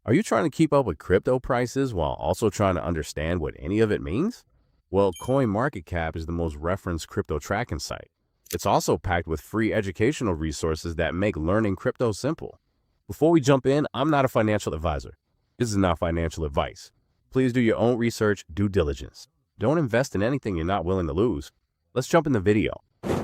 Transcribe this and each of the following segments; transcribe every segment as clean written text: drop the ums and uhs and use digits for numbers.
Are you trying to keep up with crypto prices while also trying to understand what any of it means? Well, CoinMarketCap is the most referenced crypto tracking site. It's also packed with free educational resources that make learning crypto simple. Before we jump in, I'm not a financial advisor. This is not financial advice. Please do your own research, due diligence. Don't invest in anything you're not willing to lose. Let's jump in the video.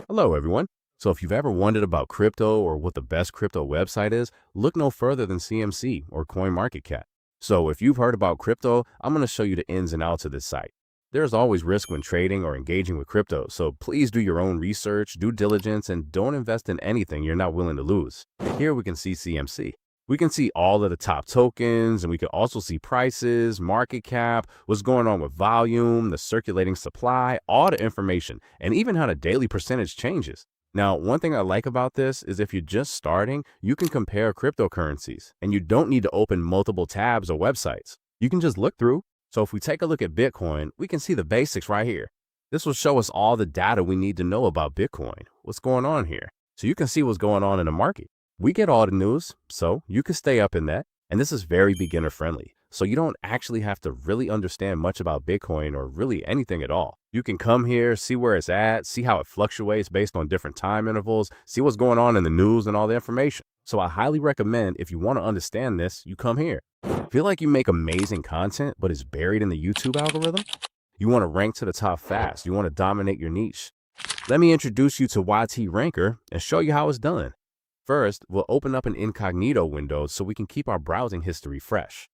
Hello, everyone. So if you've ever wondered about crypto or what the best crypto website is, look no further than CMC or CoinMarketCap. So if you've heard about crypto, I'm going to show you the ins and outs of this site. There's always risk when trading or engaging with crypto, so please do your own research, due diligence, and don't invest in anything you're not willing to lose. Here we can see CMC. We can see all of the top tokens, and we can also see prices, market cap, what's going on with volume, the circulating supply, all the information, and even how the daily percentage changes. Now, one thing I like about this is if you're just starting, you can compare cryptocurrencies, and you don't need to open multiple tabs or websites. You can just look through. So if we take a look at Bitcoin, we can see the basics right here. This will show us all the data we need to know about Bitcoin, what's going on here. So you can see what's going on in the market. We get all the news, so you can stay up in that. And this is very beginner friendly. So you don't actually have to really understand much about Bitcoin or really anything at all. You can come here, see where it's at, see how it fluctuates based on different time intervals, see what's going on in the news and all the information. So I highly recommend if you want to understand this, you come here. Feel like you make amazing content, but it's buried in the YouTube algorithm? You want to rank to the top fast. You want to dominate your niche. Let me introduce you to YT Ranker and show you how it's done. First, we'll open up an incognito window so we can keep our browsing history fresh.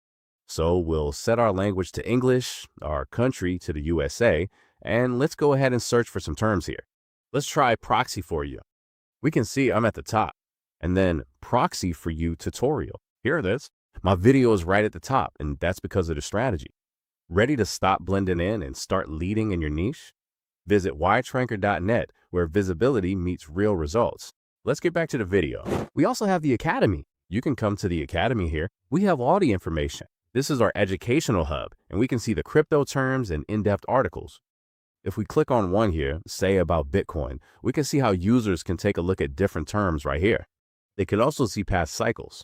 So we'll set our language to English, our country to the USA, and let's go ahead and search for some terms here. Let's try proxy for you. We can see I'm at the top, and then proxy for you tutorial. Here it is. My video is right at the top, and that's because of the strategy. Ready to stop blending in and start leading in your niche? Visit ytranker.net, where visibility meets real results. Let's get back to the video. We also have the Academy. You can come to the Academy here. We have all the information. This is our educational hub, and we can see the crypto terms and in-depth articles. If we click on one here, say about Bitcoin, we can see how users can take a look at different terms right here. They can also see past cycles.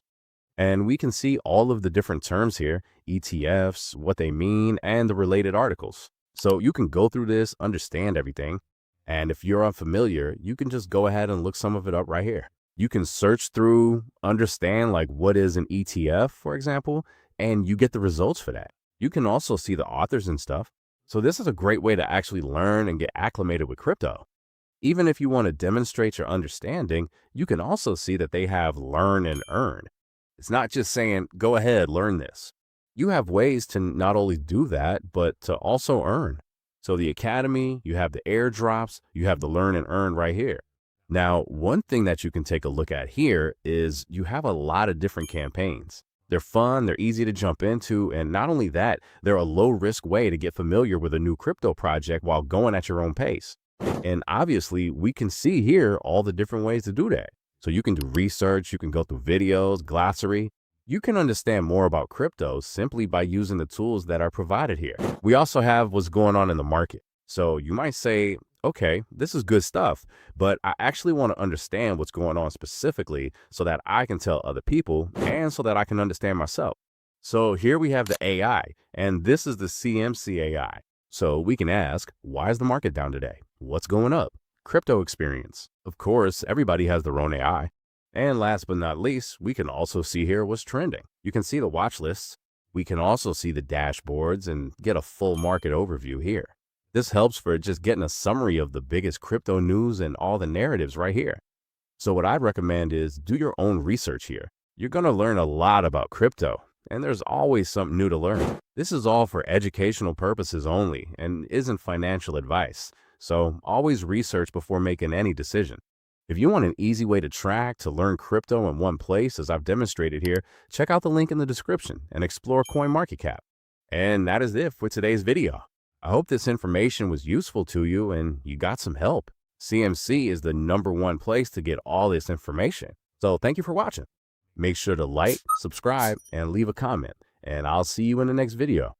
And we can see all of the different terms here, ETFs, what they mean, and the related articles. So you can go through this, understand everything. And if you're unfamiliar, you can just go ahead and look some of it up right here. You can search through, understand like what is an ETF, for example, and you get the results for that. You can also see the authors and stuff. So this is a great way to actually learn and get acclimated with crypto. Even if you want to demonstrate your understanding, you can also see that they have learn and earn. It's not just saying, go ahead, learn this. You have ways to not only do that, but to also earn. So the Academy, you have the Airdrops, you have the learn and earn right here. Now, one thing that you can take a look at here is you have a lot of different campaigns. They're fun, they're easy to jump into, and not only that, they're a low-risk way to get familiar with a new crypto project while going at your own pace. And obviously, we can see here all the different ways to do that. So you can do research, you can go through videos, glossary. You can understand more about crypto simply by using the tools that are provided here. We also have what's going on in the market. So you might say, okay, this is good stuff, but I actually want to understand what's going on specifically so that I can tell other people and so that I can understand myself. So here we have the AI, and this is the CMC AI. So we can ask, why is the market down today? What's going up? Crypto experience. Of course, everybody has their own AI. And last but not least, we can also see here what's trending. You can see the watch lists. We can also see the dashboards and get a full market overview here. This helps for just getting a summary of the biggest crypto news and all the narratives right here. So what I'd recommend is do your own research here. You're going to learn a lot about crypto, and there's always something new to learn. This is all for educational purposes only and isn't financial advice. So always research before making any decision. If you want an easy way to track, to learn crypto in one place, as I've demonstrated here, check out the link in the description and explore CoinMarketCap. And that is it for today's video. I hope this information was useful to you and you got some help. CMC is the #1 place to get all this information. So thank you for watching. Make sure to like, subscribe, and leave a comment. And I'll see you in the next video.